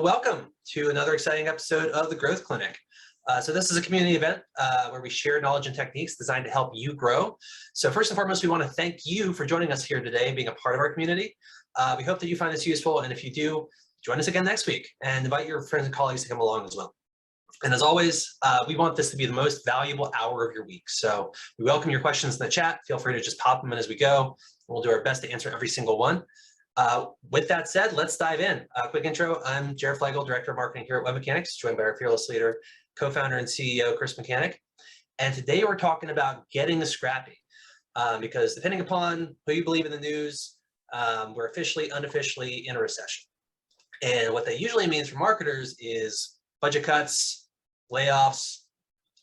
Welcome to another exciting episode of the Growth Clinic. So this is a community event where we share knowledge and techniques designed to help you grow. So first and foremost, we want to thank you for joining us here today and being a part of our community. We hope that you find this useful, and if you do, join us again next week and invite your friends and colleagues to come along as well. And as always, we want this to be the most valuable hour of your week. So we welcome your questions in the chat. Feel free to just pop them in as we go. We'll do our best to answer every single one. With that said, let's dive in. Quick intro, I'm Jared Flegel, Director of Marketing here at WebMechanix, joined by our fearless leader, co-founder and CEO, Chris Mechanic. And today we're talking about getting scrappy, because depending upon who you believe in the news, we're officially, unofficially in a recession. And what that usually means for marketers is budget cuts, layoffs,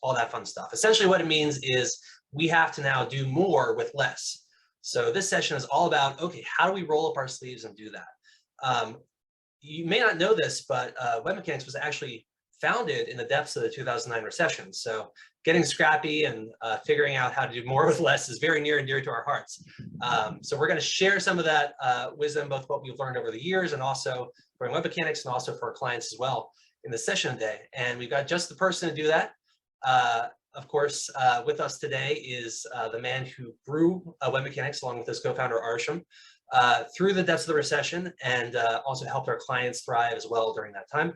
all that fun stuff. Essentially what it means is we have to now do more with less. So this session is all about, okay, how do we roll up our sleeves and do that? You may not know this, but WebMechanix was actually founded in the depths of the 2009 recession. So getting scrappy and figuring out how to do more with less is very near and dear to our hearts. So we're going to share some of that wisdom, both what we've learned over the years and also for WebMechanix and also for our clients as well in the session today. And we've got just the person to do that. Of course, with us today is the man who grew WebMechanix along with his co-founder Arsham through the depths of the recession, and also helped our clients thrive as well during that time.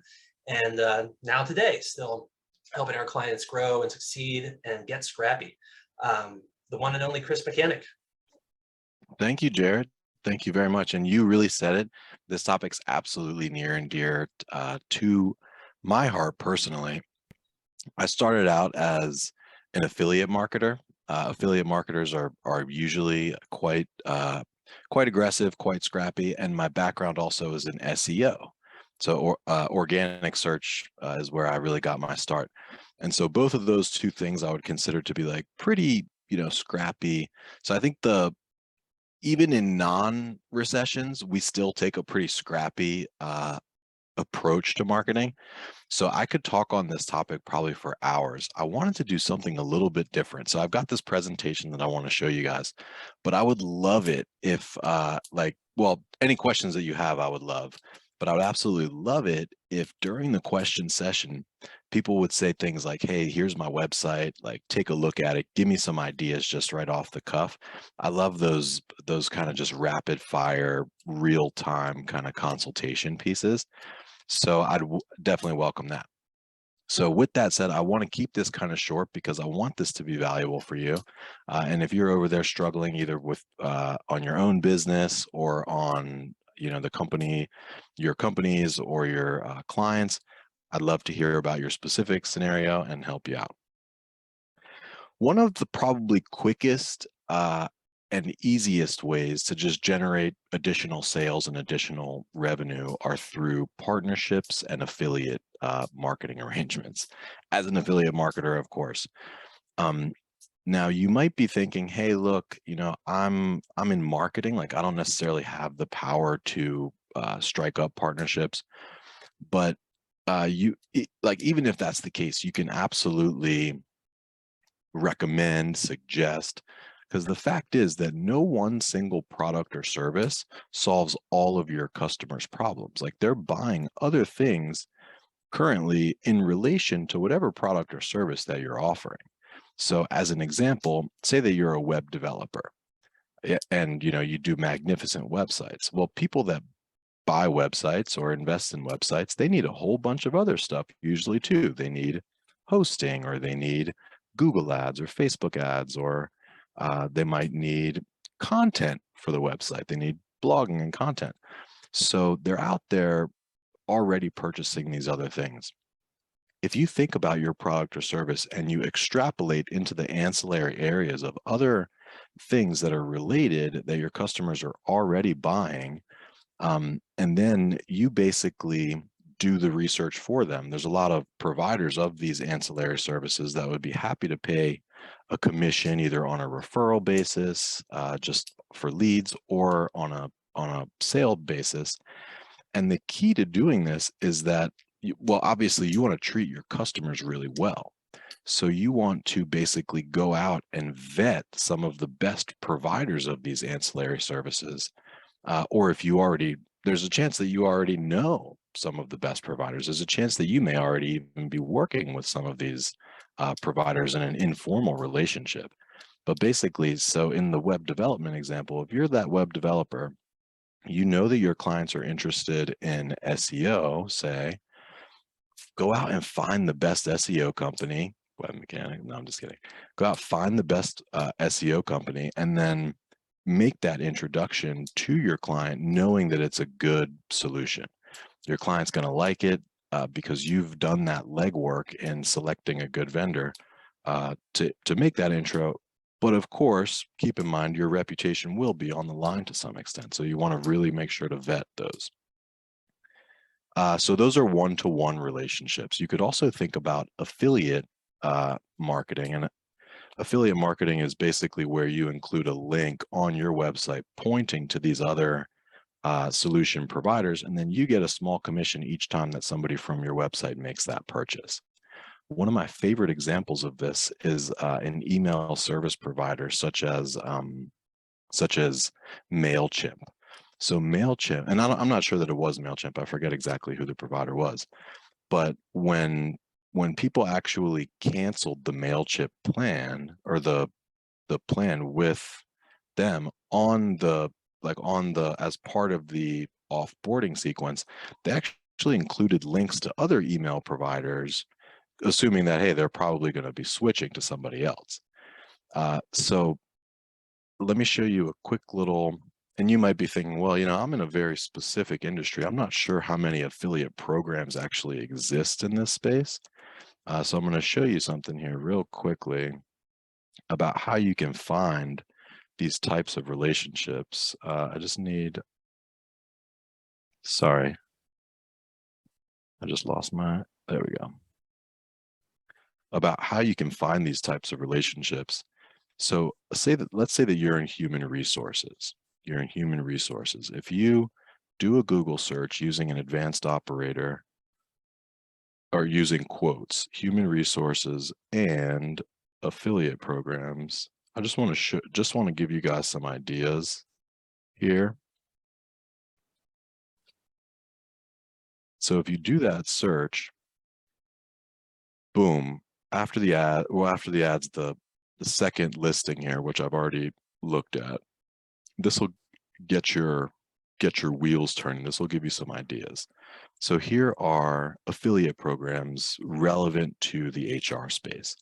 And now today, still helping our clients grow and succeed and get scrappy. The one and only Chris Mechanic. Thank you, Jared. Thank you very much. And you really said it. This topic's absolutely near and dear to my heart personally. I started out as an affiliate marketer. Affiliate marketers are usually quite aggressive, quite scrappy, and my background also is in SEO. So organic search is where I really got my start. And so both of those two things I would consider to be like pretty, scrappy. So I think even in non-recessions, we still take a pretty scrappy approach to marketing. So I could talk on this topic probably for hours. I wanted to do something a little bit different. So I've got this presentation that I want to show you guys, but I would love it if any questions that you have, I would love, but I would absolutely love it if during the question session, people would say things like, hey, here's my website, like take a look at it, give me some ideas just right off the cuff. I love those kind of just rapid fire, real time kind of consultation pieces. So I'd definitely welcome that. So with that said, I want to keep this kind of short because I want this to be valuable for you. And if you're over there struggling either with on your own business or on your companies or your clients, I'd love to hear about your specific scenario and help you out. One of the probably quickest and easiest ways to just generate additional sales and additional revenue are through partnerships and affiliate marketing arrangements. As an affiliate marketer, of course. Now you might be thinking, hey, look, I'm in marketing, like I don't necessarily have the power to strike up partnerships, but even if that's the case, you can absolutely recommend, suggest, because the fact is that no one single product or service solves all of your customers' problems. Like they're buying other things currently in relation to whatever product or service that you're offering. So as an example, say that you're a web developer and you do magnificent websites. Well, people that buy websites or invest in websites, they need a whole bunch of other stuff usually too. They need hosting, or they need Google ads or Facebook ads, or they might need content for the website. They need blogging and content. So they're out there already purchasing these other things. If you think about your product or service and you extrapolate into the ancillary areas of other things that are related that your customers are already buying, and then you basically do the research for them. There's a lot of providers of these ancillary services that would be happy to pay a commission either on a referral basis, just for leads, or on a sale basis. And the key to doing this is that, obviously you want to treat your customers really well. So you want to basically go out and vet some of the best providers of these ancillary services, or if you already, there's a chance that you already know some of the best providers. There's a chance that you may already even be working with some of these providers in an informal relationship. But basically, so in the web development example, if you're that web developer, you know that your clients are interested in SEO, say, go out and find the best SEO company, WebMechanix, no, I'm just kidding. Go out, find the best SEO company, and then make that introduction to your client, knowing that it's a good solution. Your client's going to like it because you've done that legwork in selecting a good vendor to make that intro. But of course, keep in mind your reputation will be on the line to some extent. So you want to really make sure to vet those. So those are one-to-one relationships. You could also think about affiliate marketing. And affiliate marketing is basically where you include a link on your website pointing to these other solution providers, and then you get a small commission each time that somebody from your website makes that purchase. One of my favorite examples of this is an email service provider such as MailChimp. So MailChimp, and I'm not sure that it was MailChimp, I forget exactly who the provider was, but when people actually canceled the MailChimp plan or the plan with them as part of the offboarding sequence, they actually included links to other email providers, assuming that, hey, they're probably going to be switching to somebody else. So let me show you a quick little, and you might be thinking, well, I'm in a very specific industry. I'm not sure how many affiliate programs actually exist in this space. So I'm going to show you something here real quickly about how you can find these types of relationships. I just need, sorry, I just lost there we go. About how you can find these types of relationships. So let's say that you're in human resources. You're in human resources. If you do a Google search using an advanced operator or using quotes, human resources and affiliate programs, I just want to give you guys some ideas here. So if you do that search, boom, after the ads, the second listing here, which I've already looked at, this will get your wheels turning. This will give you some ideas. So here are affiliate programs relevant to the HR space.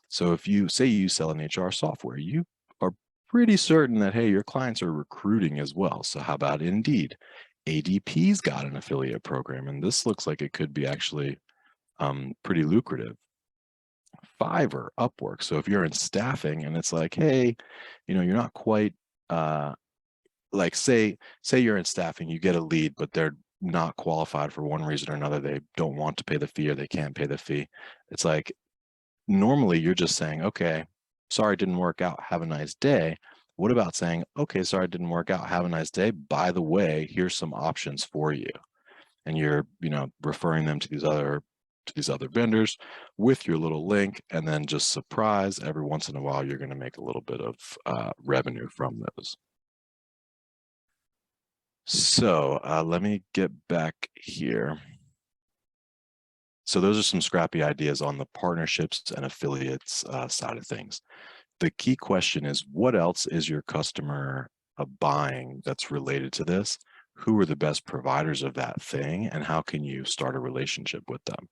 So if you say you sell an HR software, you are pretty certain that, hey, your clients are recruiting as well. So how about Indeed? ADP's got an affiliate program, and this looks like it could be actually pretty lucrative. Fiverr, Upwork. So if you're in staffing and it's like, hey, you're not quite like say you're in staffing, you get a lead, but they're not qualified for one reason or another. They don't want to pay the fee or they can't pay the fee. It's like, normally you're just saying, okay, sorry, it didn't work out. Have a nice day. What about saying, okay, sorry, it didn't work out. Have a nice day. By the way, here's some options for you. And you're, referring them to these other vendors with your little link, and then just surprise, every once in a while, you're going to make a little bit of revenue from those. So let me get back here. So those are some scrappy ideas on the partnerships and affiliates side of things. The key question is, what else is your customer buying that's related to this? Who are the best providers of that thing, and how can you start a relationship with them?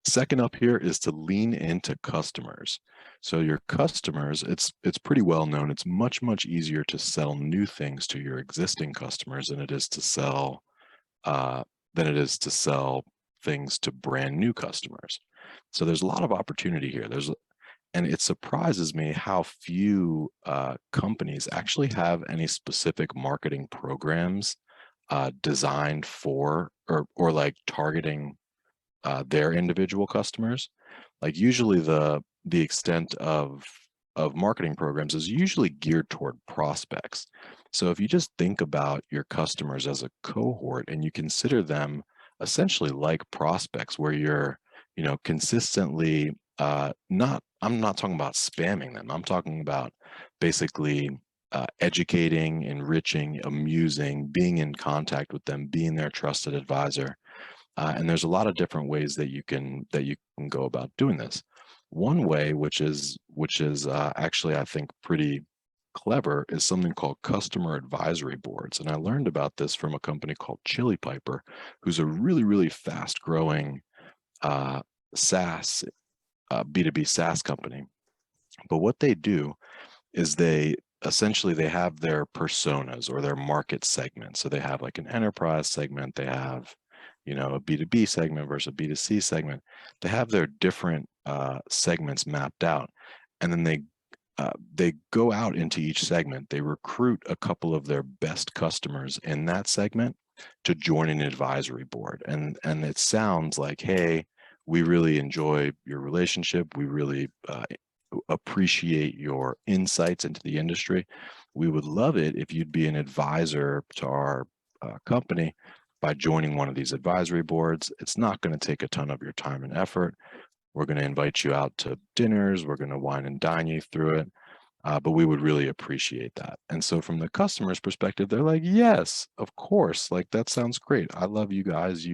Second up here is to lean into customers. So your customers, it's pretty well known. It's much, much easier to sell new things to your existing customers than it is to sell things to brand new customers. So there's a lot of opportunity here. And it surprises me how few companies actually have any specific marketing programs designed for or like targeting their individual customers. Like usually the extent of marketing programs is usually geared toward prospects. So if you just think about your customers as a cohort and you consider them essentially like prospects, where you're consistently I'm not talking about spamming them. I'm talking about basically educating, enriching, amusing, being in contact with them, being their trusted advisor. And there's a lot of different ways that you can go about doing this. One way, which is actually, I think, pretty clever, is something called customer advisory boards. And I learned about this from a company called Chili Piper, who's a really, really fast growing SaaS, B2B SaaS company. But what they do is they have their personas or their market segments. So they have like an enterprise segment, they have, a B2B segment versus a B2C segment. They have their different segments mapped out, and then they go out into each segment. They recruit a couple of their best customers in that segment to join an advisory board. And it sounds like, hey, we really enjoy your relationship. We really appreciate your insights into the industry. We would love it if you'd be an advisor to our company by joining one of these advisory boards. It's not going to take a ton of your time and effort. We're going to invite you out to dinners. We're going to wine and dine you through it. But we would really appreciate that. And so from the customer's perspective, they're like, yes, of course. Like, that sounds great. I love you guys.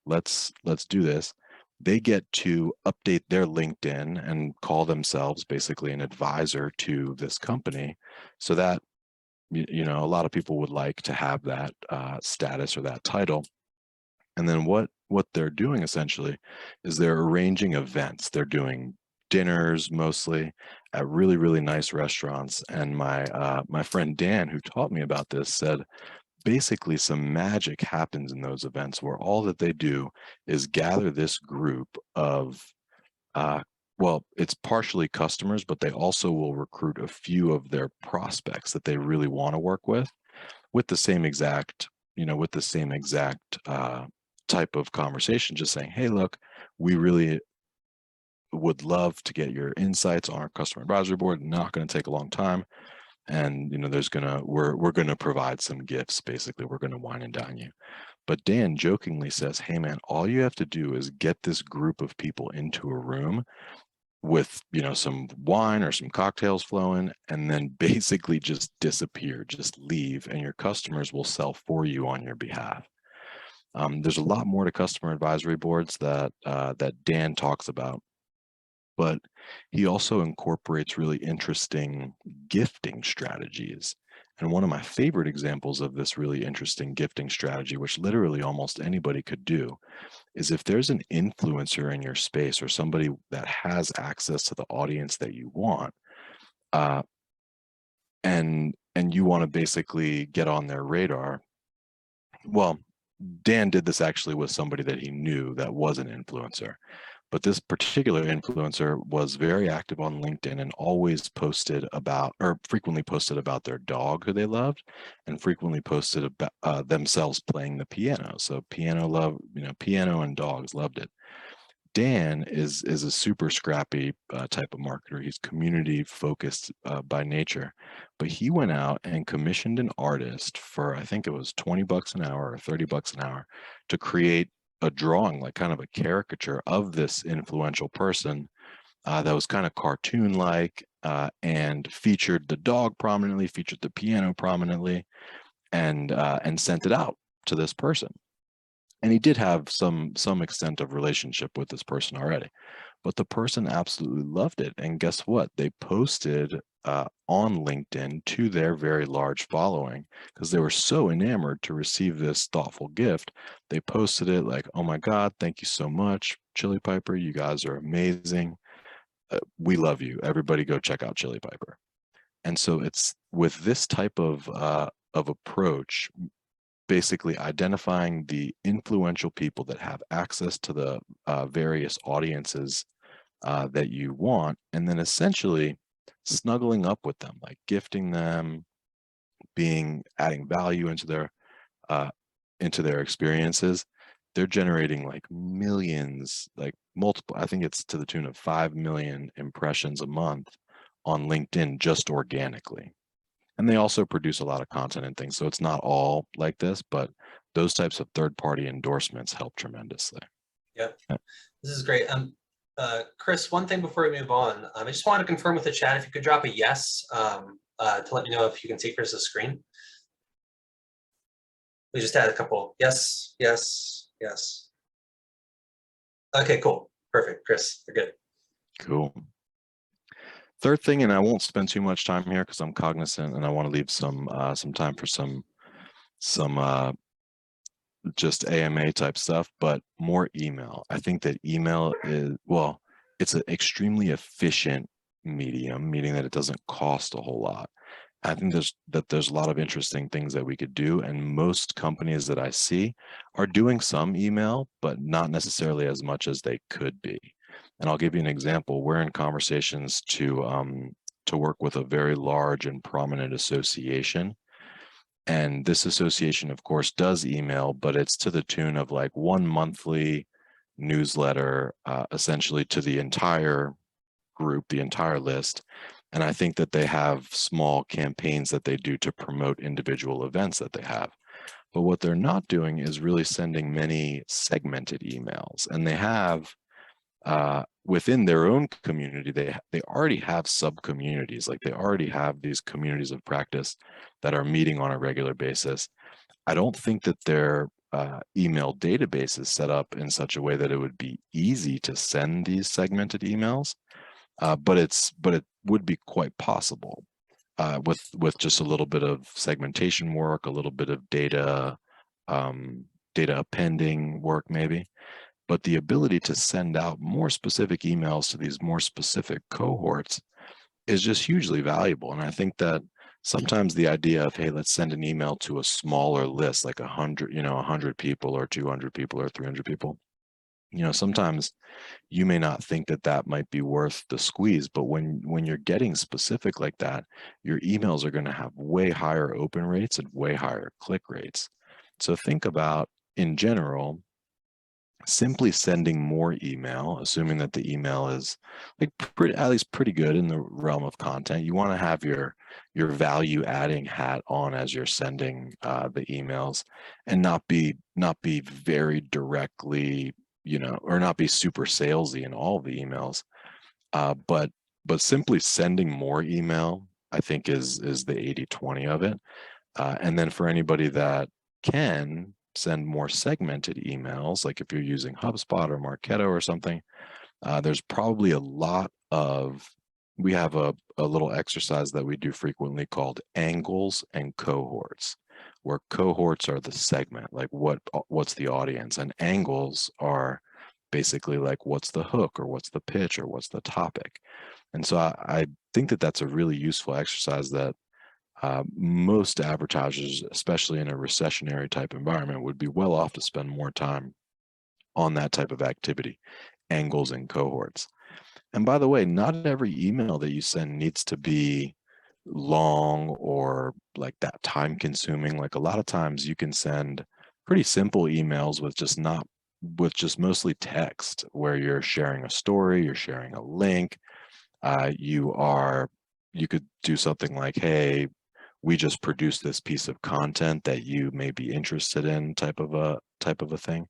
Let's do this. They get to update their LinkedIn and call themselves basically an advisor to this company, so that, a lot of people would like to have that status or that title. And then what they're doing essentially is they're arranging events. They're doing dinners mostly at really, really nice restaurants. And my friend Dan, who taught me about this, said basically some magic happens in those events where all that they do is gather this group of well, it's partially customers, but they also will recruit a few of their prospects that they really want to work with the same exact type of conversation, just saying, hey, look, we really would love to get your insights on our customer advisory board. Not going to take a long time. And we're gonna provide some gifts. Basically, we're gonna wine and dine you. But Dan jokingly says, hey man, all you have to do is get this group of people into a room with some wine or some cocktails flowing, and then basically just disappear, just leave, and your customers will sell for you on your behalf. There's a lot more to customer advisory boards that Dan talks about, but he also incorporates really interesting gifting strategies. And one of my favorite examples of this really interesting gifting strategy, which literally almost anybody could do, is if there's an influencer in your space or somebody that has access to the audience that you want, and you want to basically get on their radar. Well, Dan did this actually with somebody that he knew that was an influencer. But this particular influencer was very active on LinkedIn and always frequently posted about their dog who they loved, and frequently posted about themselves playing the piano. So piano and dogs, loved it. Dan is a super scrappy type of marketer. He's community focused by nature, but he went out and commissioned an artist for, I think it was $20 an hour or $30 an hour, to create a drawing, like kind of a caricature of this influential person that was kind of cartoon-like, and featured the dog prominently, featured the piano prominently, and sent it out to this person. And he did have some extent of relationship with this person already, but the person absolutely loved it. And guess what? They posted on LinkedIn to their very large following, because they were so enamored to receive this thoughtful gift. They posted it like, oh my God, thank you so much, Chili Piper. You guys are amazing. We love you. Everybody go check out Chili Piper. And so it's with this type of approach, basically identifying the influential people that have access to the various audiences that you want, and then essentially snuggling up with them, like gifting them, adding value into their experiences. They're generating like millions, like multiple, I think it's to the tune of 5 million impressions a month on LinkedIn just organically. And they also produce a lot of content and things. So it's not all like this, but those types of third-party endorsements help tremendously. Yep. This is great. Chris, one thing before we move on, I just want to confirm with the chat if you could drop a yes to let me know if you can see Chris's screen. We just had a couple. Yes, yes, yes. Okay, cool. Perfect. Chris, you're good. Cool. Third thing, and I won't spend too much time here because I'm cognizant and I want to leave some time for some just AMA type stuff, but more email. I think that email is, well, it's an extremely efficient medium, meaning that it doesn't cost a whole lot. I think there's a lot of interesting things that we could do, and most companies that I see are doing some email, but not necessarily as much as they could be. And I'll give you an example. We're in conversations to work with a very large and prominent association. And this association, of course, does email, but it's to the tune of like one monthly newsletter, essentially to the entire group, the entire list. And I think that they have small campaigns that they do to promote individual events that they have. But what they're not doing is really sending many segmented emails. And they have, within their own community, they already have sub-communities. Like they already have these communities of practice that are meeting on a regular basis. I don't think that their email database is set up in such a way that it would be easy to send these segmented emails. But it would be quite possible with just a little bit of segmentation work, a little bit of data appending work maybe. But the ability to send out more specific emails to these more specific cohorts is just hugely valuable. And I think that sometimes the idea of, hey, let's send an email to a smaller list, like 100 people or 200 people or 300 people, sometimes you may not think that that might be worth the squeeze, but when you're getting specific like that, your emails are going to have way higher open rates and way higher click rates. So think about, in general, simply sending more email, assuming that the email is like at least pretty good in the realm of content. You want to have your value adding hat on as you're sending the emails, and not be very directly, or not be super salesy in all of the emails, but simply sending more email, I think is the 80-20 of it. And then for anybody that can send more segmented emails, like if you're using HubSpot or Marketo or something, there's probably a lot of, we have a little exercise that we do frequently called angles and cohorts, where cohorts are the segment, like what's the audience, and angles are basically like what's the hook or what's the pitch or what's the topic. And so I think that that's a really useful exercise that most advertisers, especially in a recessionary type environment, would be well off to spend more time on that type of activity, angles and cohorts. And by the way, not every email that you send needs to be long or like that time consuming. Like a lot of times you can send pretty simple emails with just mostly text, where you're sharing a story, you're sharing a link. You could do something like, hey, we just produced this piece of content that you may be interested in, type of a thing.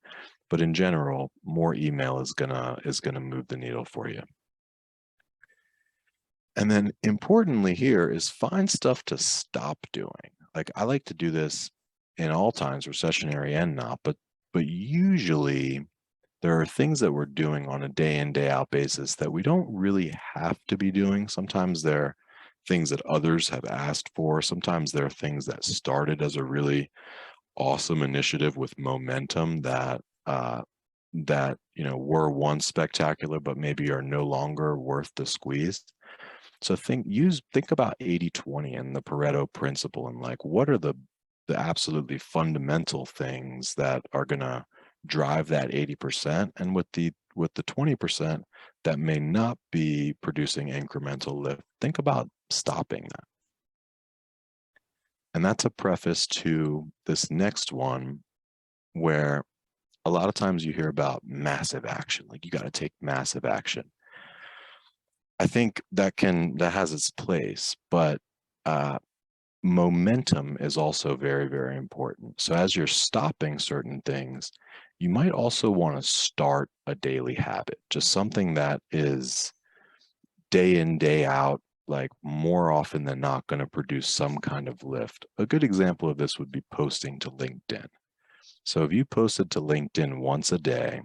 But in general, more email is gonna move the needle for you. And then importantly here is find stuff to stop doing. Like I like to do this in all times, recessionary and not, but usually there are things that we're doing on a day in, day out basis that we don't really have to be doing. Sometimes they're things that others have asked for. Sometimes there are things that started as a really awesome initiative with momentum that were once spectacular, but maybe are no longer worth the squeeze. So think about 80-20 and the Pareto principle, and like what are the absolutely fundamental things that are gonna drive that 80%, and with the 20% that may not be producing incremental lift, think about stopping that. And that's a preface to this next one, where a lot of times you hear about massive action, like you got to take massive action. I think that has its place, but momentum is also very, very important. So as you're stopping certain things, you might also want to start a daily habit, just something that is day in, day out, like more often than not going to produce some kind of lift. A good example of this would be posting to LinkedIn. So if you posted to LinkedIn once a day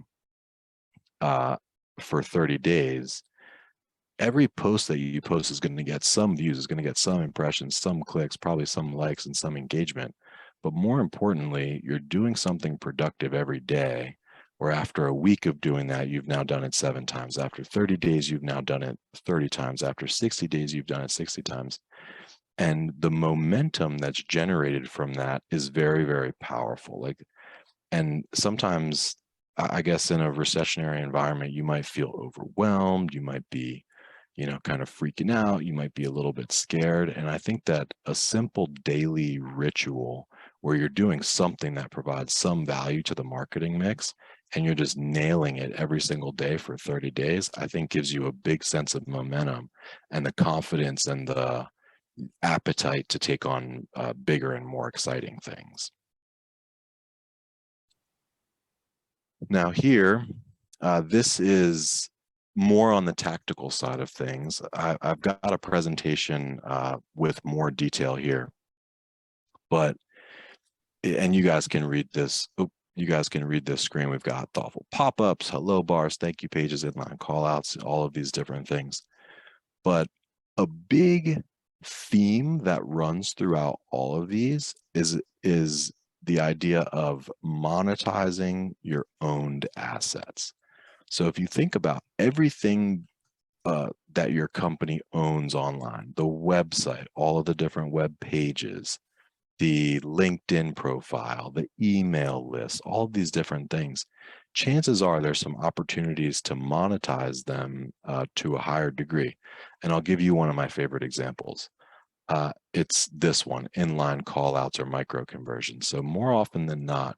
for 30 days, every post that you post is going to get some views, is going to get some impressions, some clicks, probably some likes and some engagement. But more importantly, you're doing something productive every day, where after a week of doing that, you've now done it 7 times. After 30 days, you've now done it 30 times. After 60 days, you've done it 60 times. And the momentum that's generated from that is very, very powerful. Like, and sometimes I guess in a recessionary environment, you might feel overwhelmed, you might be, kind of freaking out, you might be a little bit scared. And I think that a simple daily ritual where you're doing something that provides some value to the marketing mix and you're just nailing it every single day for 30 days, I think gives you a big sense of momentum and the confidence and the appetite to take on bigger and more exciting things. Now here, this is more on the tactical side of things. I've got a presentation with more detail here, and you guys can read this. You guys can read this screen. We've got thoughtful pop-ups, hello bars, thank you pages, inline callouts, all of these different things. But a big theme that runs throughout all of these is the idea of monetizing your owned assets. So if you think about everything that your company owns online, the website, all of the different web pages, the LinkedIn profile, the email list, all of these different things, chances are there's some opportunities to monetize them to a higher degree. And I'll give you one of my favorite examples. It's this one, inline callouts or micro conversions. So more often than not,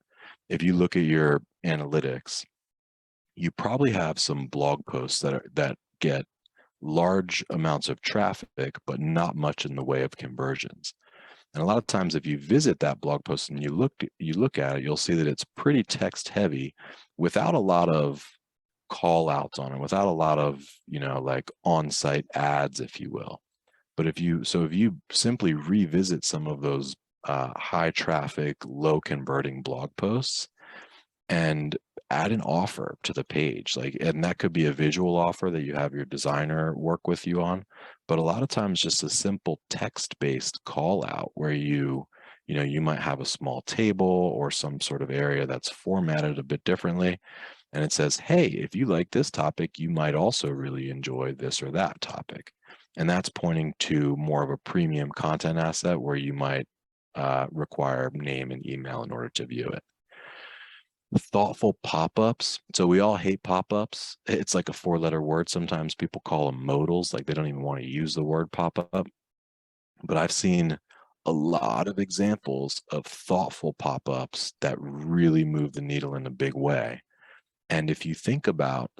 if you look at your analytics, you probably have some blog posts that get large amounts of traffic, but not much in the way of conversions. And a lot of times, if you visit that blog post and you look at it, you'll see that it's pretty text heavy, without a lot of call outs on it, without a lot of like on-site ads, if you will. But if you simply revisit some of those high traffic, low converting blog posts and add an offer to the page, and that could be a visual offer that you have your designer work with you on, but a lot of times just a simple text-based call out where you might have a small table or some sort of area that's formatted a bit differently, and it says, hey, if you like this topic, you might also really enjoy this or that topic. And that's pointing to more of a premium content asset where you might require name and email in order to view it. Thoughtful pop-ups. So we all hate pop-ups. It's like a 4-letter word. Sometimes people call them modals, like they don't even want to use the word pop-up. But I've seen a lot of examples of thoughtful pop-ups that really move the needle in a big way. And if you think about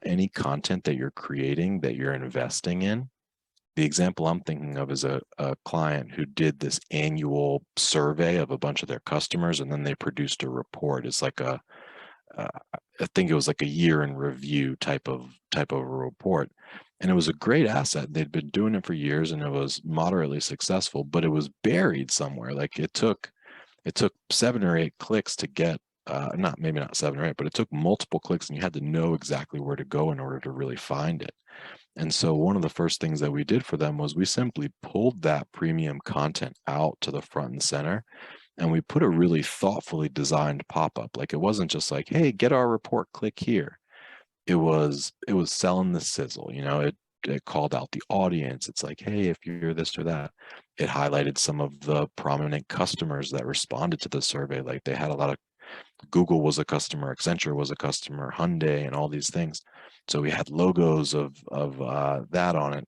any content that you're creating, that you're investing in. The example I'm thinking of is a client who did this annual survey of a bunch of their customers, and then they produced a report. It's like I think it was like a year in review type of a report, and it was a great asset. They'd been doing it for years, and it was moderately successful, but it was buried somewhere. Like it took 7 or 8 clicks to get. Maybe not 7 or 8, but it took multiple clicks, and you had to know exactly where to go in order to really find it. And so one of the first things that we did for them was we simply pulled that premium content out to the front and center, and we put a really thoughtfully designed pop-up. Like it wasn't just like, hey, get our report, click here. It was selling the sizzle. It called out the audience. It's like, hey, if you're this or that. It highlighted some of the prominent customers that responded to the survey. Like they had a lot of Google was a customer, Accenture was a customer, Hyundai, and all these things. So we had logos of that on it.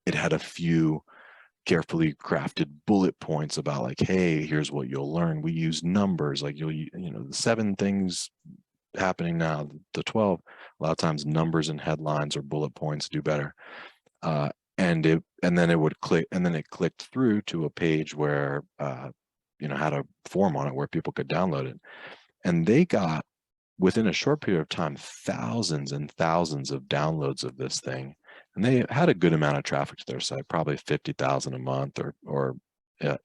It had a few carefully crafted bullet points about like, hey, here's what you'll learn. We use numbers, like the 7 things happening now, the 12. A lot of times numbers and headlines or bullet points do better. and then it would click, and then it clicked through to a page where had a form on it where people could download it. And they got, within a short period of time, thousands and thousands of downloads of this thing. And they had a good amount of traffic to their site, probably 50,000 a month or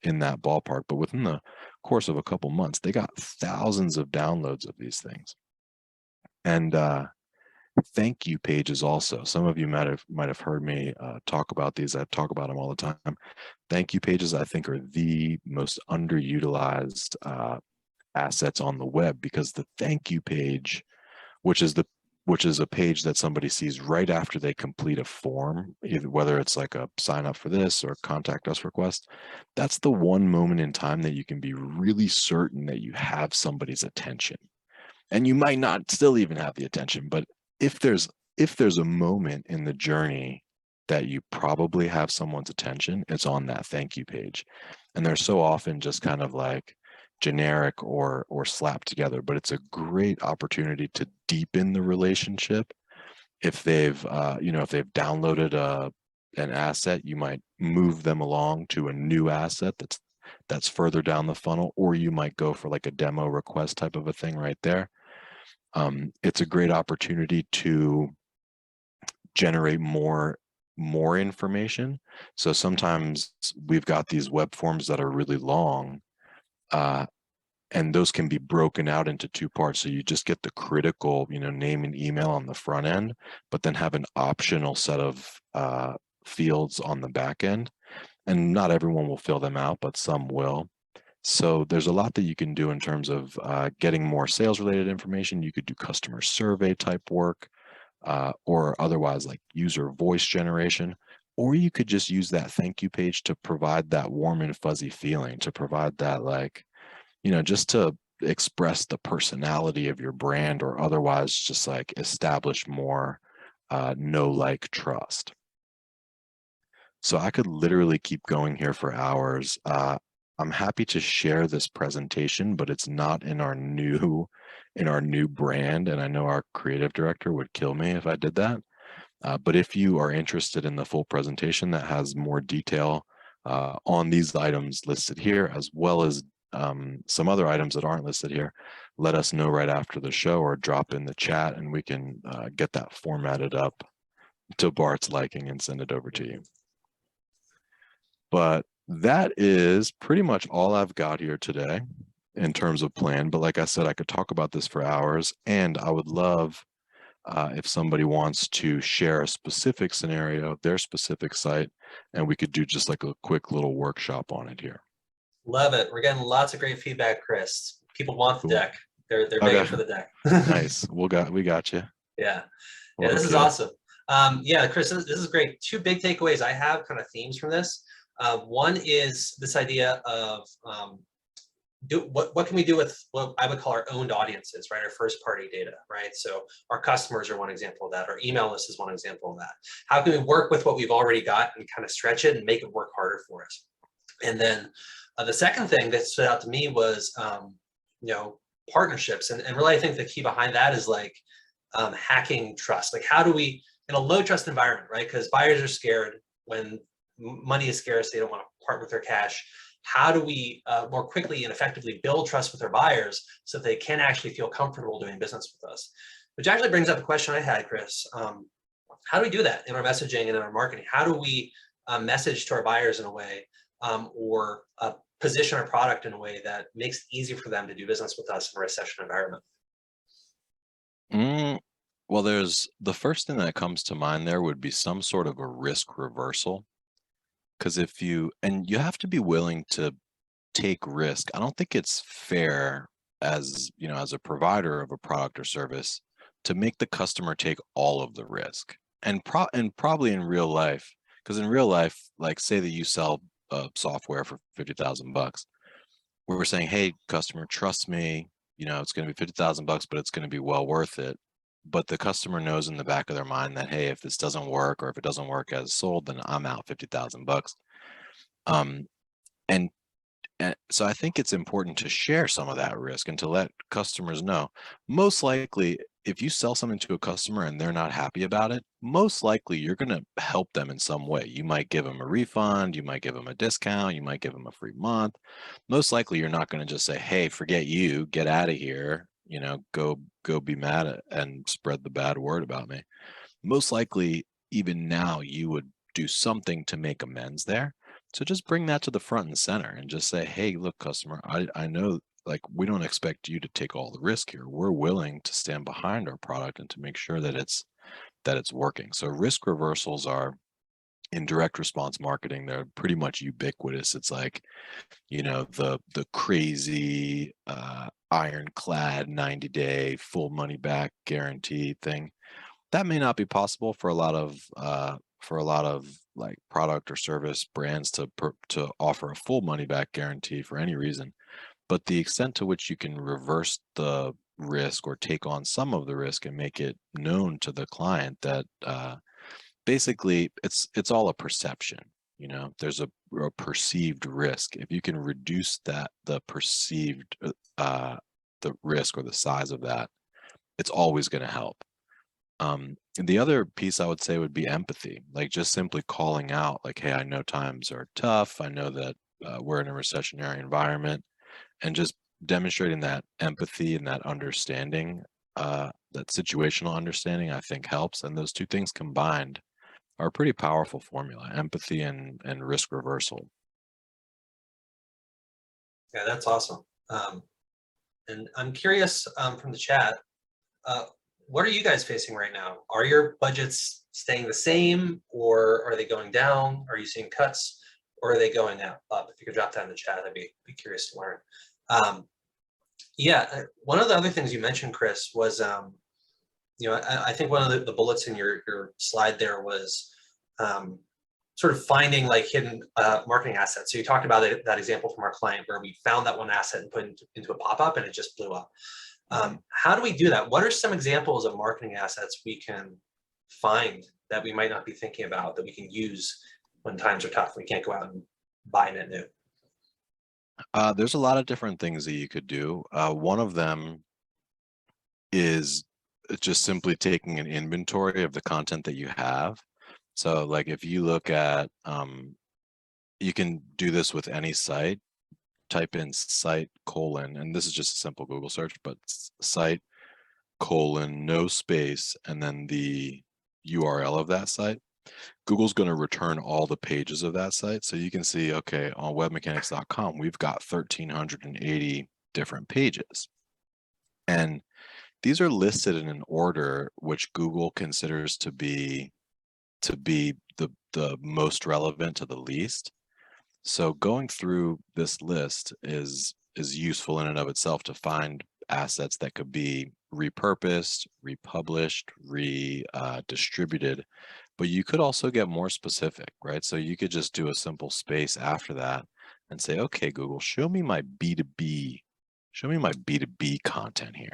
in that ballpark. But within the course of a couple months, they got thousands of downloads of these things. And thank you pages also. Some of you might have heard me talk about these. I talk about them all the time. Thank you pages, I think, are the most underutilized assets on the web, because the thank you page, which is a page that somebody sees right after they complete a form, either whether it's like a sign up for this or contact us request, that's the one moment in time that you can be really certain that you have somebody's attention. And you might not still even have the attention, but if there's a moment in the journey that you probably have someone's attention, it's on that thank you page. And they're so often just kind of like generic or slapped together, but it's a great opportunity to deepen the relationship. If they've if they've downloaded an asset, you might move them along to a new asset that's further down the funnel, or you might go for like a demo request type of a thing right there. It's a great opportunity to generate more information. So sometimes we've got these web forms that are really long, and those can be broken out into two parts. So you just get the critical, name and email on the front end, but then have an optional set of fields on the back end. And not everyone will fill them out, but some will. So there's a lot that you can do in terms of getting more sales related information. You could do customer survey type work, or otherwise like user voice generation, or you could just use that thank you page to provide that warm and fuzzy feeling, to provide that just to express the personality of your brand, or otherwise just like establish more know, like, trust. So I could literally keep going here for hours. I'm happy to share this presentation, but it's not in our new brand. And I know our creative director would kill me if I did that. But if you are interested in the full presentation that has more detail on these items listed here, as well as some other items that aren't listed here, let us know right after the show or drop in the chat, and we can get that formatted up to Bart's liking and send it over to you. But that is pretty much all I've got here today in terms of plan. But like I said, I could talk about this for hours, and I would love if somebody wants to share a specific scenario, their specific site, and we could do just like a quick little workshop on it here. Love it. We're getting lots of great feedback, Chris. People want the deck. They're begging for the deck. Nice. We got you. Yeah. Yeah, this is awesome. Yeah, Chris, this is great. Two big takeaways I have, kind of themes from this. One is this idea of what can we do with what I would call our owned audiences, right? Our first party data, right? So our customers are one example of that. Our email list is one example of that. How can we work with what we've already got and kind of stretch it and make it work harder for us? And then the second thing that stood out to me was, partnerships. And really, I think the key behind that is like hacking trust. Like, how do we, in a low trust environment, right? Because buyers are scared when money is scarce, they don't want to part with their cash. How do we more quickly and effectively build trust with our buyers so they can actually feel comfortable doing business with us? Which actually brings up a question I had, Chris. How do we do that in our messaging and in our marketing? How do we message to our buyers in a way or position our product in a way that makes it easy for them to do business with us in a recession environment? Well, there's the first thing that comes to mind there would be some sort of a risk reversal. Because you have to be willing to take risk. I don't think it's fair as a provider of a product or service to make the customer take all of the risk. And probably in real life, because in real life, like say that you sell software for $50,000, we're saying, hey, customer, trust me, it's going to be $50,000, but it's going to be well worth it. But the customer knows in the back of their mind that, hey, if this doesn't work, or if it doesn't work as sold, then I'm out $50,000. And so I think it's important to share some of that risk and to let customers know. Most likely, if you sell something to a customer and they're not happy about it, most likely you're going to help them in some way. You might give them a refund, you might give them a discount, you might give them a free month. Most likely you're not going to just say, hey, forget you, get out of here, you know, go be mad at and spread the bad word about me. Most likely, even now, you would do something to make amends there. So just bring that to the front and center and just say, hey, look, customer, I know, like, we don't expect you to take all the risk here. We're willing to stand behind our product and to make sure that it's working. So risk reversals are, in direct response marketing, they're pretty much ubiquitous. It's like, you know, the crazy ironclad 90-day full money back guarantee thing. That may not be possible for a lot of like product or service brands to offer a full money back guarantee for any reason. But the extent to which you can reverse the risk or take on some of the risk and make it known to the client that basically it's all a perception. You know, there's a perceived risk. If you can reduce the perceived the risk or the size of that, it's always going to help. The other piece I would say would be empathy, like just simply calling out, like, hey, I know times are tough. I know that we're in a recessionary environment, and just demonstrating that empathy and that understanding, that situational understanding, I think helps. And those two things combined are a pretty powerful formula: empathy and risk reversal. Yeah, that's awesome. And I'm curious from the chat, what are you guys facing right now? Are your budgets staying the same, or are they going down? Are you seeing cuts, or are they going up? If you could drop that in the chat, I'd be curious to learn. Yeah, one of the other things you mentioned, Chris, was, you know, I think one of the bullets in your slide there was sort of finding like hidden marketing assets. So you talked about that example from our client where we found that one asset and put it into a pop-up and it just blew up. How do we do that? What are some examples of marketing assets we can find that we might not be thinking about, that we can use when times are tough, we can't go out and buy net new? There's a lot of different things that you could do. One of them is just simply taking an inventory of the content that you have. So like if you look at, you can do this with any site, type in site : and this is just a simple Google search, but site : no space, and then the URL of that site. Google's going to return all the pages of that site. So you can see, okay, on webmechanix.com, we've got 1,380 different pages. And these are listed in an order which Google considers to be the most relevant to the least. So going through this list is useful in and of itself to find assets that could be repurposed, republished, redistributed. But you could also get more specific, right? So you could just do a simple space after that and say, okay, Google, show me my B2B content here.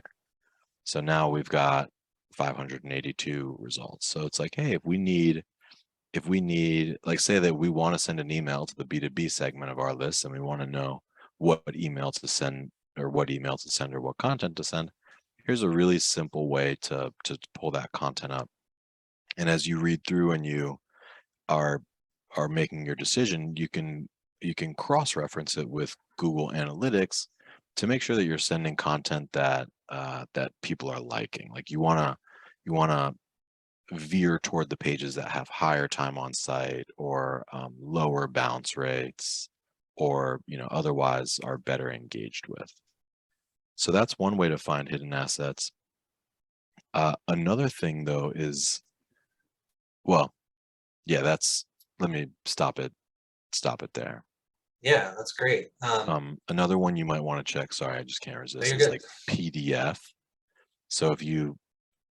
So now we've got 582 results. So it's like, hey, if we need, like, say that we want to send an email to the B2B segment of our list and we want to know what email to send or what content to send, here's a really simple way to pull that content up. And as you read through and you are making your decision, you can cross-reference it with Google Analytics to make sure that you're sending content that that people are liking. Like you wanna veer toward the pages that have higher time on site or lower bounce rates, or otherwise are better engaged with. So that's one way to find hidden assets. Another thing though is, well, yeah, let me stop it there. Yeah, that's great. Another one you might want to check, sorry, I just can't resist, is good. like PDF. So if you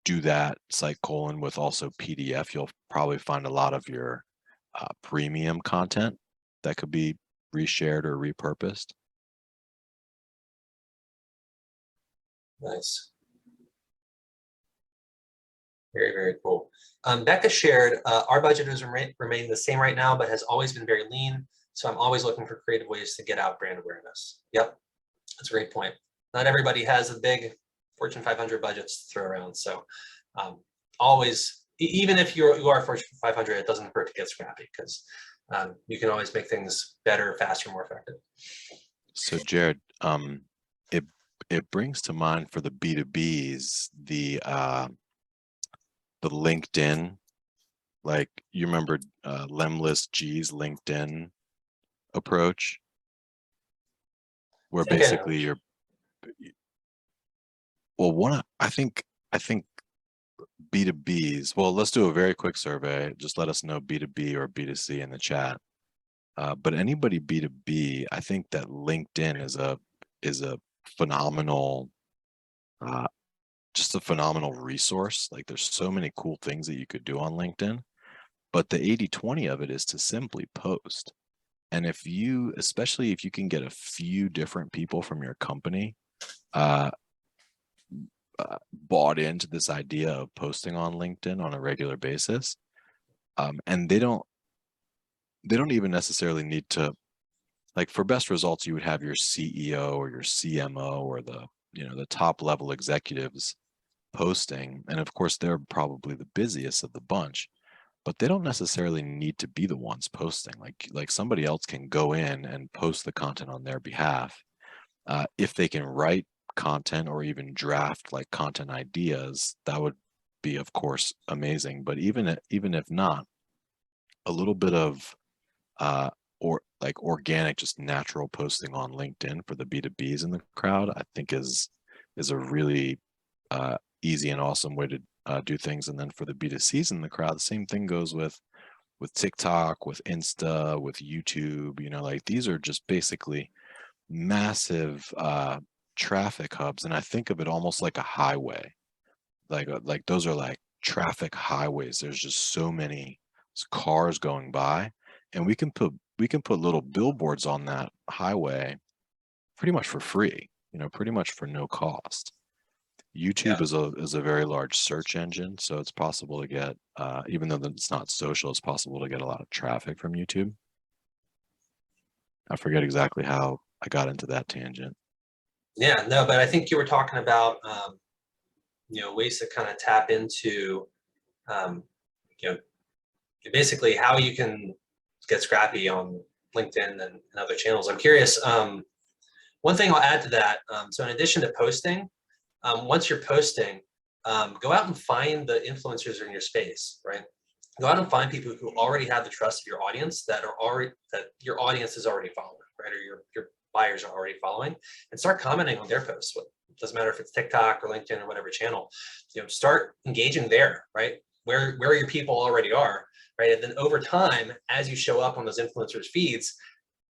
do that site : with also PDF, you'll probably find a lot of your premium content that could be reshared or repurposed. Nice. Very, very cool. Becca shared, our budget has remained the same right now, but has always been very lean. So I'm always looking for creative ways to get out brand awareness. Yep, that's a great point. Not everybody has a big Fortune 500 budgets to throw around. So always, even if you are Fortune 500, it doesn't hurt to get scrappy, because you can always make things better, faster, more effective. So Jared, it brings to mind for the B2Bs the LinkedIn, like you remember Lemless G's LinkedIn approach, where basically you're, well, I think B2Bs, well, let's do a very quick survey. Just let us know B2B or B2C in the chat. But anybody B2B, I think that LinkedIn is a phenomenal, just a phenomenal resource. Like there's so many cool things that you could do on LinkedIn, but the 80-20 of it is to simply post. And if you, especially if you can get a few different people from your company, bought into this idea of posting on LinkedIn on a regular basis, and they don't even necessarily need to, like for best results, you would have your CEO or your CMO or the top level executives posting, and of course they're probably the busiest of the bunch, but they don't necessarily need to be the ones posting. Like somebody else can go in and post the content on their behalf. If they can write content or even draft like content ideas, that would be, of course, amazing. But even if not, a little bit of or like organic, just natural posting on LinkedIn for the B2Bs in the crowd, I think is a really easy and awesome way to do things. And then for the B2Cs in the crowd, the same thing goes with TikTok, with Insta, with YouTube. Like these are just basically massive traffic hubs, and I think of it almost like a highway. Like those are like traffic highways. There's just so many cars going by, and we can put little billboards on that highway pretty much for free, pretty much for no cost. YouTube is a very large search engine, so it's possible to get, even though it's not social, it's possible to get a lot of traffic from YouTube. I forget exactly how I got into that tangent. Yeah, no, but I think you were talking about ways to kind of tap into basically how you can get scrappy on LinkedIn and other channels. I'm curious. One thing I'll add to that. So in addition to posting, once you're posting, go out and find the influencers in your space, right? Go out and find people who already have the trust of your audience, that your audience is already following, right? Or your buyers are already following, and start commenting on their posts. It doesn't matter if it's TikTok or LinkedIn or whatever channel, start engaging there, right? Where your people already are, right? And then over time, as you show up on those influencers feeds,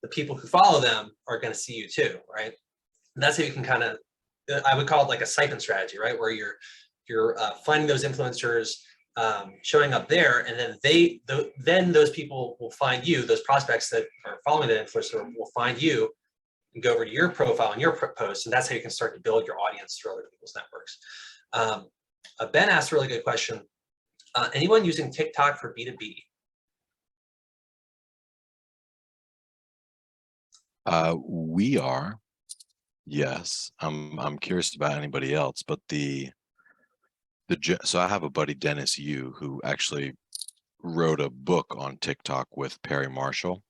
the people who follow them are going to see you too, right? And that's how you can kind of, I would call it like a siphon strategy, right? Where you're finding those influencers, showing up there, and then then those people will find you. Those prospects that are following the influencer will find you and go over to your profile and your post, and that's how you can start to build your audience through other people's networks. Ben asked a really good question. Anyone using TikTok for B2B? We are. Yes, I'm curious about anybody else, but so I have a buddy, Dennis Yu, who actually wrote a book on TikTok with Perry Marshall.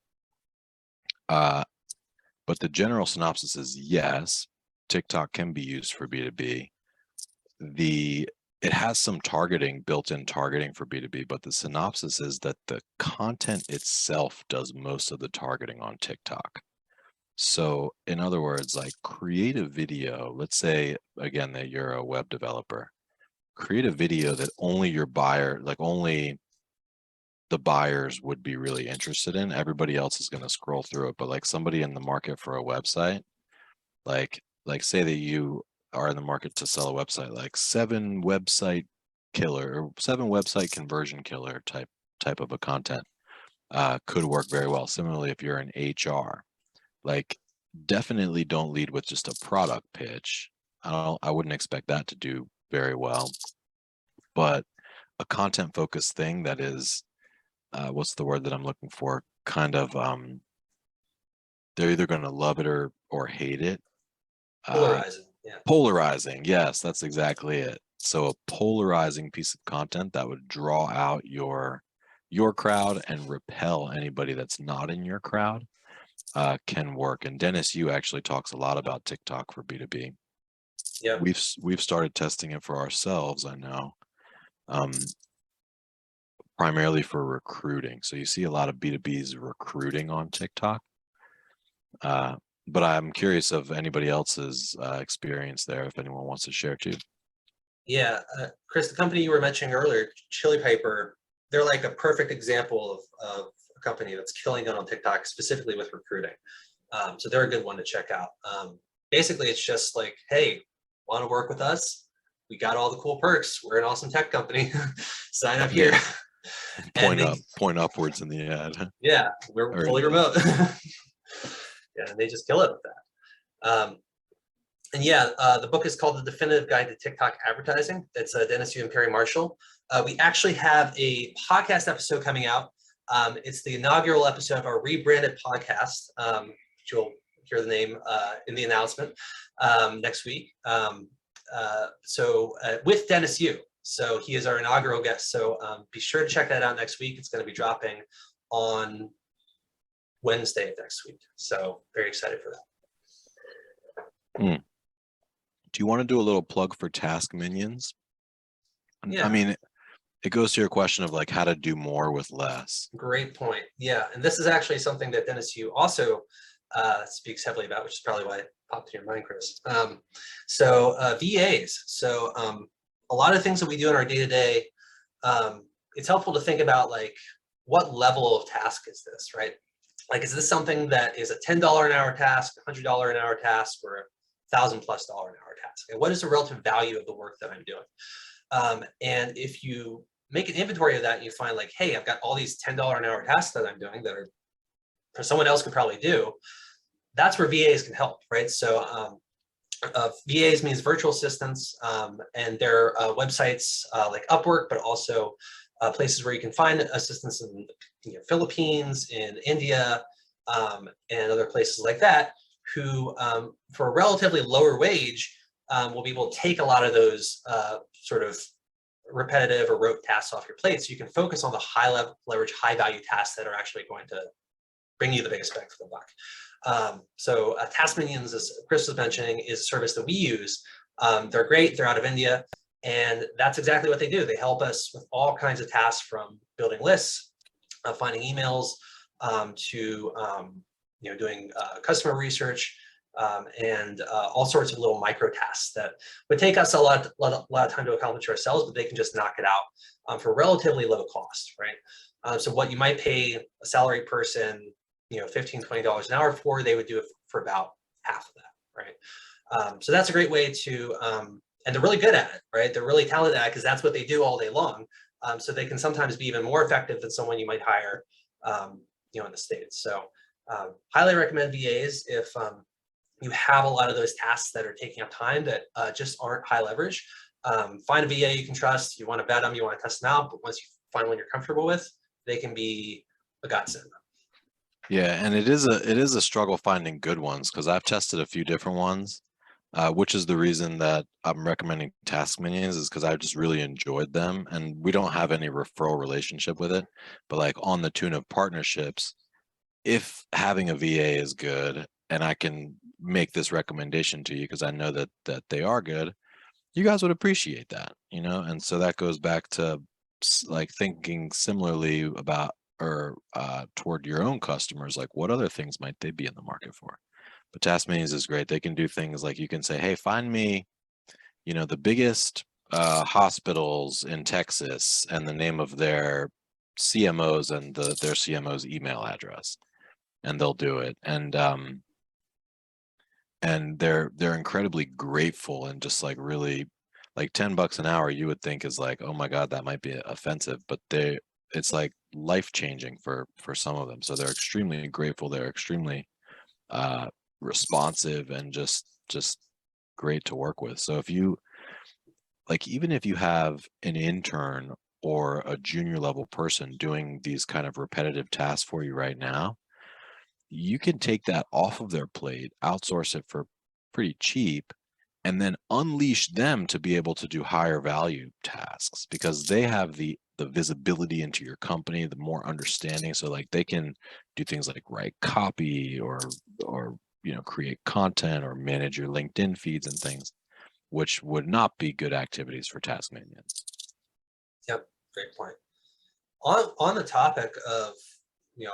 But the general synopsis is yes, TikTok can be used for B2B. It has some built-in targeting for B2B, but the synopsis is that the content itself does most of the targeting on TikTok. So in other words, like create a video, let's say again that you're a web developer, create a video that only only the buyers would be really interested in. Everybody else is going to scroll through it, but like somebody in the market for a website, like say that you are in the market to sell a website, like 7 website conversion killer type of a content could work very well. Similarly, if you're in HR, like definitely don't lead with just a product pitch. I wouldn't expect that to do very well, but a content focused thing that is what's the word that I'm looking for, kind of they're either going to love it or hate it. Polarizing. Yeah. Polarizing. Yes, that's exactly it. So a polarizing piece of content that would draw out your crowd and repel anybody that's not in your crowd can work. And Dennis, you actually talks a lot about TikTok for B2B. Yeah. We've started testing it for ourselves, I know, primarily for recruiting. So you see a lot of B2Bs recruiting on TikTok. But I'm curious of anybody else's experience there, if anyone wants to share too. Yeah, Chris, the company you were mentioning earlier, Chili Piper, they're like a perfect example of a company that's killing it on TikTok, specifically with recruiting. So they're a good one to check out. Basically, it's just like, hey, want to work with us? We got all the cool perks. We're an awesome tech company. Sign up here. Yeah. Point upwards in the ad. Yeah, we're fully remote. Yeah, and they just kill it with that. And yeah, the book is called The Definitive Guide to TikTok Advertising. It's Dennis Yu and Perry Marshall. We actually have a podcast episode coming out. It's the inaugural episode of our rebranded podcast. You'll hear the name in the announcement next week. With Dennis Yu. So he is our inaugural guest. So be sure to check that out next week. It's going to be dropping on Wednesday of next week. So very excited for that. Do you want to do a little plug for Task Minions? Yeah. I mean, it goes to your question of like how to do more with less. Great point. Yeah, and this is actually something that Dennis Yu also speaks heavily about, which is probably why it popped in your mind, Chris. VAs. So a lot of things that we do in our day-to-day, it's helpful to think about like what level of task is this, right? Like, is this something that is a $10 an hour task, $100 an hour task, or $1,000+ an hour task? And what is the relative value of the work that I'm doing? And if you make an inventory of that, and you find like, hey, I've got all these $10 an hour tasks that I'm doing that are for someone else could probably do. That's where VAs can help, right? So VAs means virtual assistants, and they're websites like Upwork, but also places where you can find assistants in Philippines, in India, and other places like that, who for a relatively lower wage will be able to take a lot of those sort of repetitive or rote tasks off your plate, so you can focus on the high leverage, high value tasks that are actually going to bring you the biggest bang for the buck. So Task Minions, as Chris was mentioning, is a service that we use. They're great. They're out of India, and that's exactly what they do. They help us with all kinds of tasks, from building lists, finding emails, to doing customer research, and all sorts of little micro tasks that would take us a lot of time to accomplish ourselves, but they can just knock it out for relatively low cost, right? So what you might pay a salary person, $15, $20 an hour for, they would do it for about half of that, right? So that's a great way to, and they're really good at it, right? They're really talented at it because that's what they do all day long. So they can sometimes be even more effective than someone you might hire, in the States. So highly recommend VAs if you have a lot of those tasks that are taking up time that just aren't high leverage. Find a VA you can trust. You want to vet them, you want to test them out, but once you find one you're comfortable with, they can be a godsend. Yeah, and it is a struggle finding good ones, because I've tested a few different ones, which is the reason that I'm recommending Task Minions, is because I just really enjoyed them, and we don't have any referral relationship with it, but like on the tune of partnerships, if having a VA is good, and I can make this recommendation to you because I know that they are good, you guys would appreciate that, and so that goes back to like thinking similarly about or toward your own customers, like what other things might they be in the market for. But Task Minions is great. They can do things like you can say, hey, find me the biggest hospitals in Texas and the name of their CMOs and their CMO's email address, and they'll do it. And they're incredibly grateful, and just like really, like $10 an hour you would think is like, oh my god, that might be offensive, but it's like life-changing for some of them. So they're extremely grateful. They're extremely responsive and just great to work with. So if you like, even if you have an intern or a junior level person doing these kind of repetitive tasks for you right now, you can take that off of their plate, outsource it for pretty cheap, and then unleash them to be able to do higher value tasks, because they have the visibility into your company, the more understanding. So like they can do things like write copy or create content or manage your LinkedIn feeds and things, which would not be good activities for task minions. Yep, great point. On the topic of,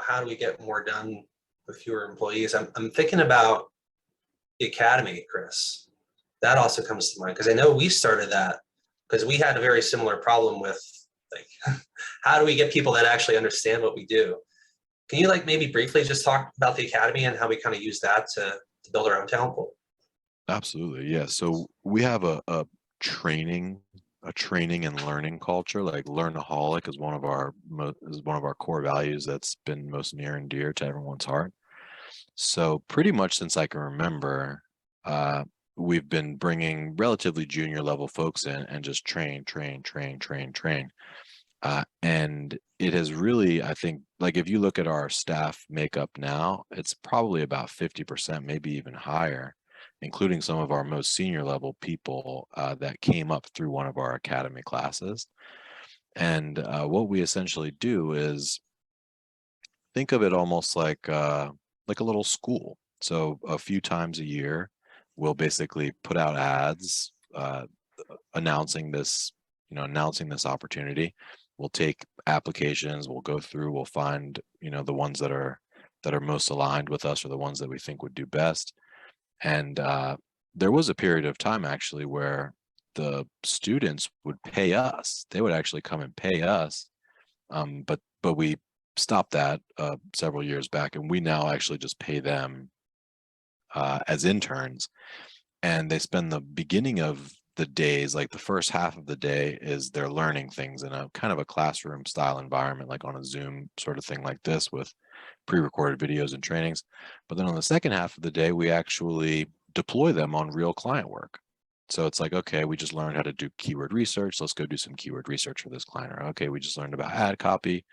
how do we get more done with fewer employees, I'm thinking about the academy, Chris. That also comes to mind, because I know we started that because we had a very similar problem with, like, how do we get people that actually understand what we do? Can you maybe briefly just talk about the academy and how we kind of use that to build our own talent pool? Absolutely, yeah. So we have a training and learning culture. Like learnaholic is one of our core values that's been most near and dear to everyone's heart. So pretty much since I can remember, we've been bringing relatively junior level folks in and just train. And it has really, I think, like if you look at our staff makeup now, it's probably about 50%, maybe even higher, including some of our most senior level people that came up through one of our academy classes. And what we essentially do is think of it almost like a little school. So a few times a year, we'll basically put out ads announcing this opportunity. We'll take applications, we'll go through, we'll find, the ones that are most aligned with us or the ones that we think would do best. And there was a period of time actually where the students would pay us. They would actually come and pay us. But we stopped that several years back, and we now actually just pay them as interns. And they spend the beginning of the days, like the first half of the day is they're learning things in a kind of a classroom style environment, like on a Zoom sort of thing like this with pre-recorded videos and trainings. But then on the second half of the day, we actually deploy them on real client work. So it's like, okay, we just learned how to do keyword research. Let's go do some keyword research for this client. Or, okay, we just learned about ad copy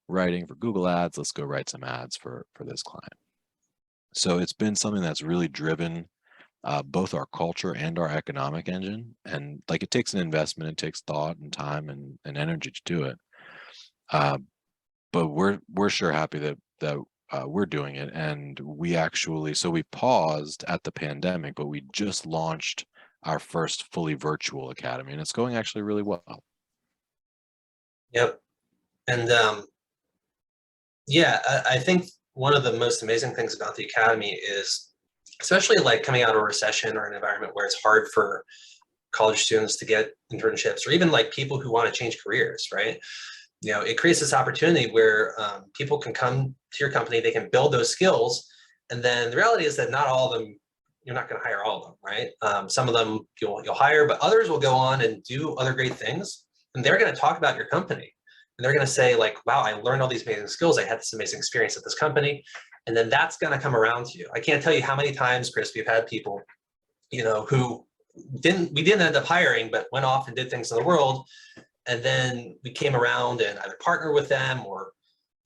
writing for Google Ads. Let's go write some ads for this client. So it's been something that's really driven both our culture and our economic engine. And like it takes an investment, it takes thought and time and energy to do it. But we're sure happy that we're doing it. And we paused at the pandemic, but we just launched our first fully virtual academy, and it's going actually really well. Yep. And yeah, I think one of the most amazing things about the academy is, especially like coming out of a recession or an environment where it's hard for college students to get internships, or even like people who want to change careers, right? It creates this opportunity where people can come to your company, they can build those skills. And then the reality is that not all of them, you're not going to hire all of them, right? Some of them you'll hire, but others will go on and do other great things. And they're going to talk about your company. And they're going to say like, wow, I learned all these amazing skills. I had this amazing experience at this company. And then that's going to come around to you. I can't tell you how many times, Chris, we've had people, who we didn't end up hiring, but went off and did things in the world. And then we came around and either partnered with them, or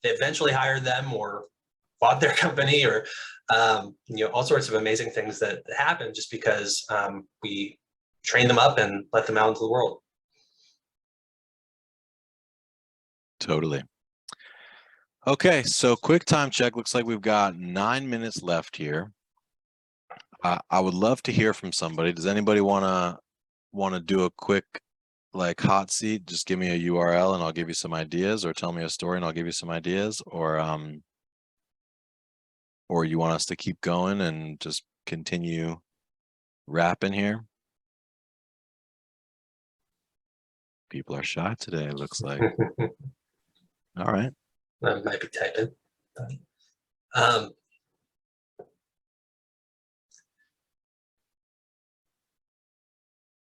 they eventually hired them, or bought their company, or all sorts of amazing things that happen just because we train them up and let them out into the world. Totally. Okay, so quick time check. Looks like we've got 9 minutes left here. I would love to hear from somebody. Does anybody want to do a quick hot seat? Just give me a URL and I'll give you some ideas, or tell me a story and I'll give you some ideas, or you want us to keep going and just continue rapping here? People are shy today, it looks like. All right. I might be typing.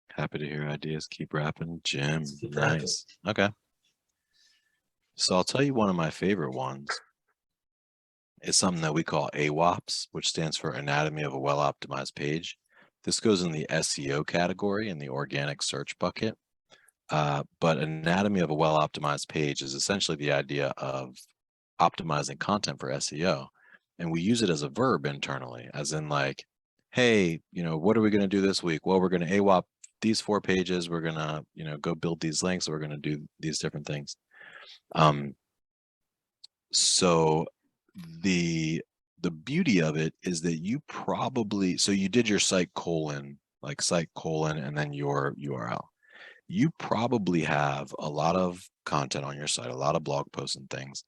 Happy to hear ideas. Keep rapping, Jim. Keep nice. Rapping. Okay. So I'll tell you one of my favorite ones. It's something that we call AWOPS, which stands for Anatomy of a Well-Optimized Page. This goes in the SEO category in the organic search bucket. But anatomy of a well-optimized page is essentially the idea of optimizing content for SEO. And we use it as a verb internally, as in like, hey, what are we going to do this week? Well, we're going to AWOP these 4 pages. We're going to, go build these links. We're going to do these different things. So the beauty of it is that you probably, so you did your site colon, and then your URL. You probably have a lot of content on your site, a lot of blog posts and things,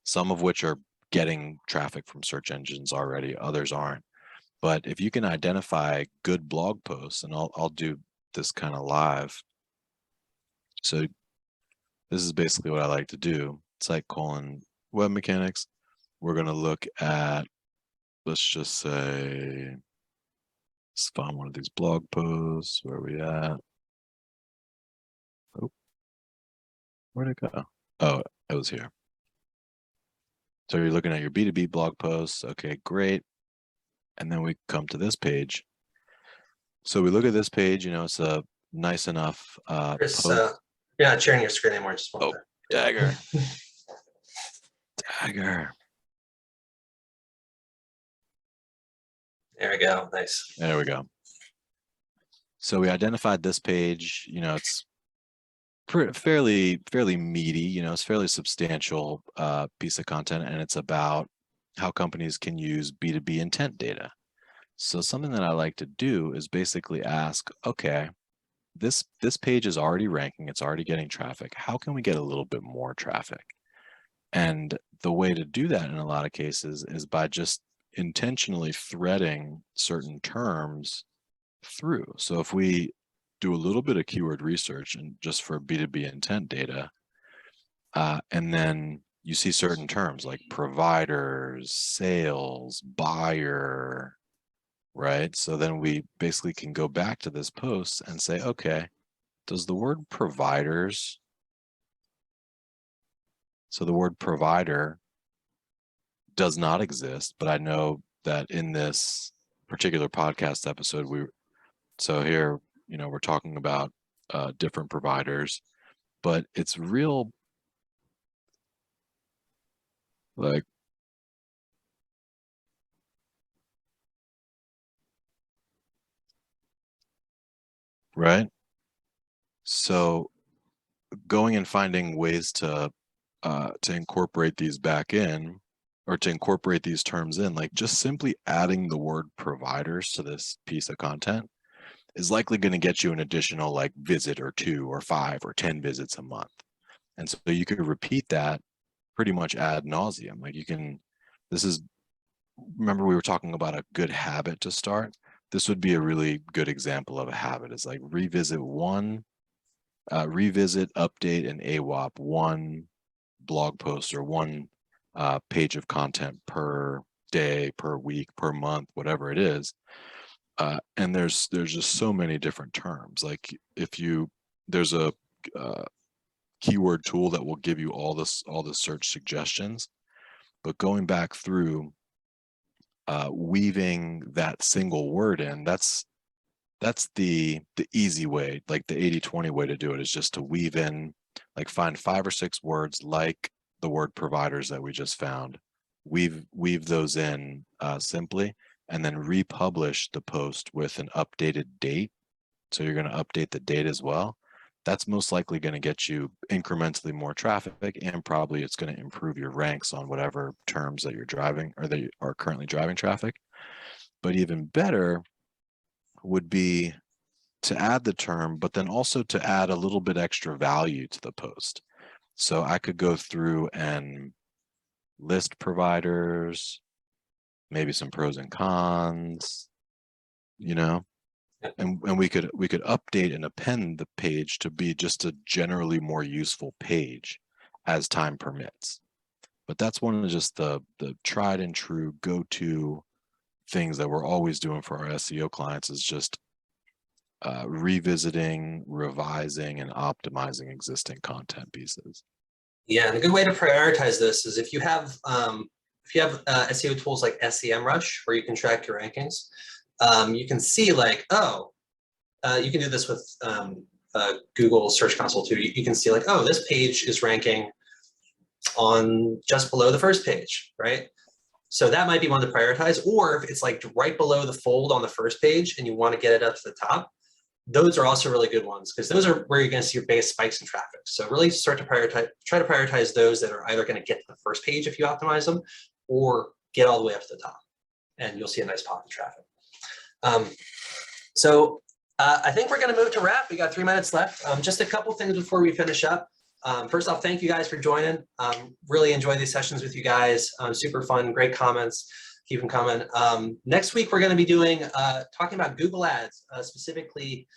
some of which are getting traffic from search engines already, others aren't. But if you can identify good blog posts, and I'll do this kind of live. So this is basically what I like to do. Site colon WebMechanix. We're going to look at, let's just say, let's find one of these blog posts. Where are we at? Oh, where'd it go? Oh, it was here. So you're looking at your B2B blog posts. Okay, great. And then we come to this page. So we look at this page, it's a nice enough Chris, post. you're not sharing your screen anymore. Just one there. Dagger. Dagger. There we go. Nice. There we go. So we identified this page. It's fairly meaty. It's fairly substantial piece of content, and it's about how companies can use B2B intent data. So something that I like to do is basically ask, okay, this page is already ranking, it's already getting traffic. How can we get a little bit more traffic? And the way to do that in a lot of cases is by just intentionally threading certain terms through. So if we do a little bit of keyword research and just for B2B intent data, and then you see certain terms like providers, sales, buyer, right? So then we basically can go back to this post and say, okay, does the word providers, so the word provider does not exist, but I know that in this particular podcast episode, so here, we're talking about different providers, but it's real, like, right? So going and finding ways to incorporate these back in, or to incorporate these terms in, like just simply adding the word providers to this piece of content is likely going to get you an additional like visit or 2 or 5 or 10 visits a month. And so you could repeat that pretty much ad nauseum. Like remember we were talking about a good habit to start. This would be a really good example of a habit. Is like revisit, update, and AWOP one blog post or one page of content per day, per week, per month, whatever it is. And there's just so many different terms. Like there's a keyword tool that will give you all the search suggestions, but going back through weaving that single word in, that's the easy way. Like the 80-20 way to do it is just to weave in, like find 5 or 6 words like the word providers that we just found, weave those in simply, and then republish the post with an updated date. So you're going to update the date as well. That's most likely going to get you incrementally more traffic, and probably it's going to improve your ranks on whatever terms that you're driving or that you are currently driving traffic. But even better would be to add the term, but then also to add a little bit extra value to the post. So I could go through and list providers, maybe some pros and cons, and we could update and append the page to be just a generally more useful page as time permits. But that's one of just the tried and true go-to things that we're always doing for our SEO clients, is just revisiting, revising, and optimizing existing content pieces. Yeah, and a good way to prioritize this is if you have SEO tools like SEMrush, where you can track your rankings, you can see like, you can do this with Google Search Console too. You can see like, this page is ranking on just below the first page, right? So that might be one to prioritize, or if it's like right below the fold on the first page and you want to get it up to the top, those are also really good ones because those are where you're going to see your biggest spikes in traffic. So really start to try to prioritize those that are either going to get to the first page if you optimize them, or get all the way up to the top, and you'll see a nice pop in traffic. I think we're going to move to wrap. We got 3 minutes left. Just a couple things before we finish up. First off, thank you guys for joining. Really enjoy these sessions with you guys. Super fun, great comments. Keep them coming. Next week, we're going to be doing talking about Google Ads, specifically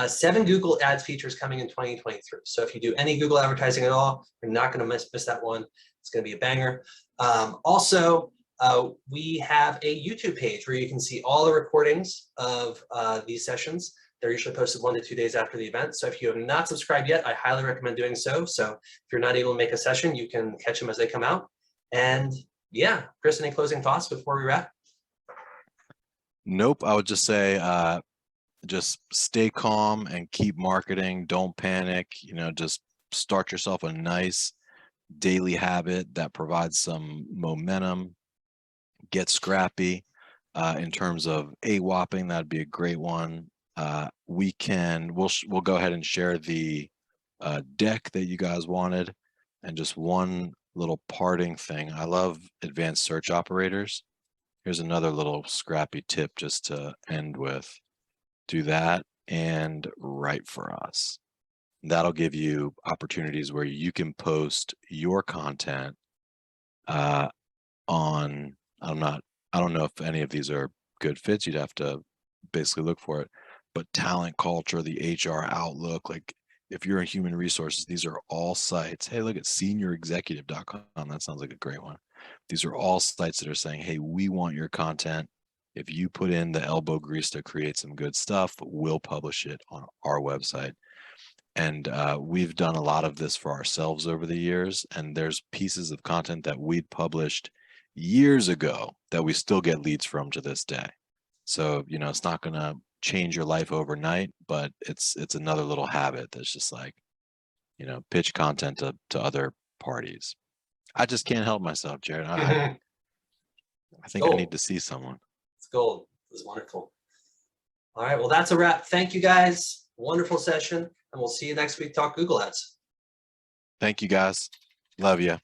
7 Google Ads features coming in 2023. So if you do any Google advertising at all, you're not going to miss that one. It's going to be a banger. Also, we have a YouTube page where you can see all the recordings of these sessions. They're usually posted 1 to 2 days after the event. So if you have not subscribed yet, I highly recommend doing so. So if you're not able to make a session, you can catch them as they come out. And yeah, Chris, any closing thoughts before we wrap? Nope. I would just say, just stay calm and keep marketing. Don't panic. Just start yourself a nice daily habit that provides some momentum. Get scrappy in terms of AWOPing. That'd be a great one. We'll go ahead and share the deck that you guys wanted. And just one little parting thing. I love advanced search operators. Here's another little scrappy tip just to end with. Do that and write for us. That'll give you opportunities where you can post your content on, I don't know if any of these are good fits. You'd have to basically look for it, but Talent Culture, the HR Outlook, like if you're in human resources, these are all sites. Hey, look at seniorexecutive.com. That sounds like a great one. These are all sites that are saying, hey, we want your content. If you put in the elbow grease to create some good stuff, we'll publish it on our website. And we've done a lot of this for ourselves over the years. And there's pieces of content that we'd published years ago that we still get leads from to this day. So, it's not going to change your life overnight, but it's another little habit that's just like, pitch content to other parties. I just can't help myself, Jared. I think I need to see someone. It's gold. It was wonderful. All right. Well, that's a wrap. Thank you guys. Wonderful session. And we'll see you next week. Talk Google Ads. Thank you guys. Love you.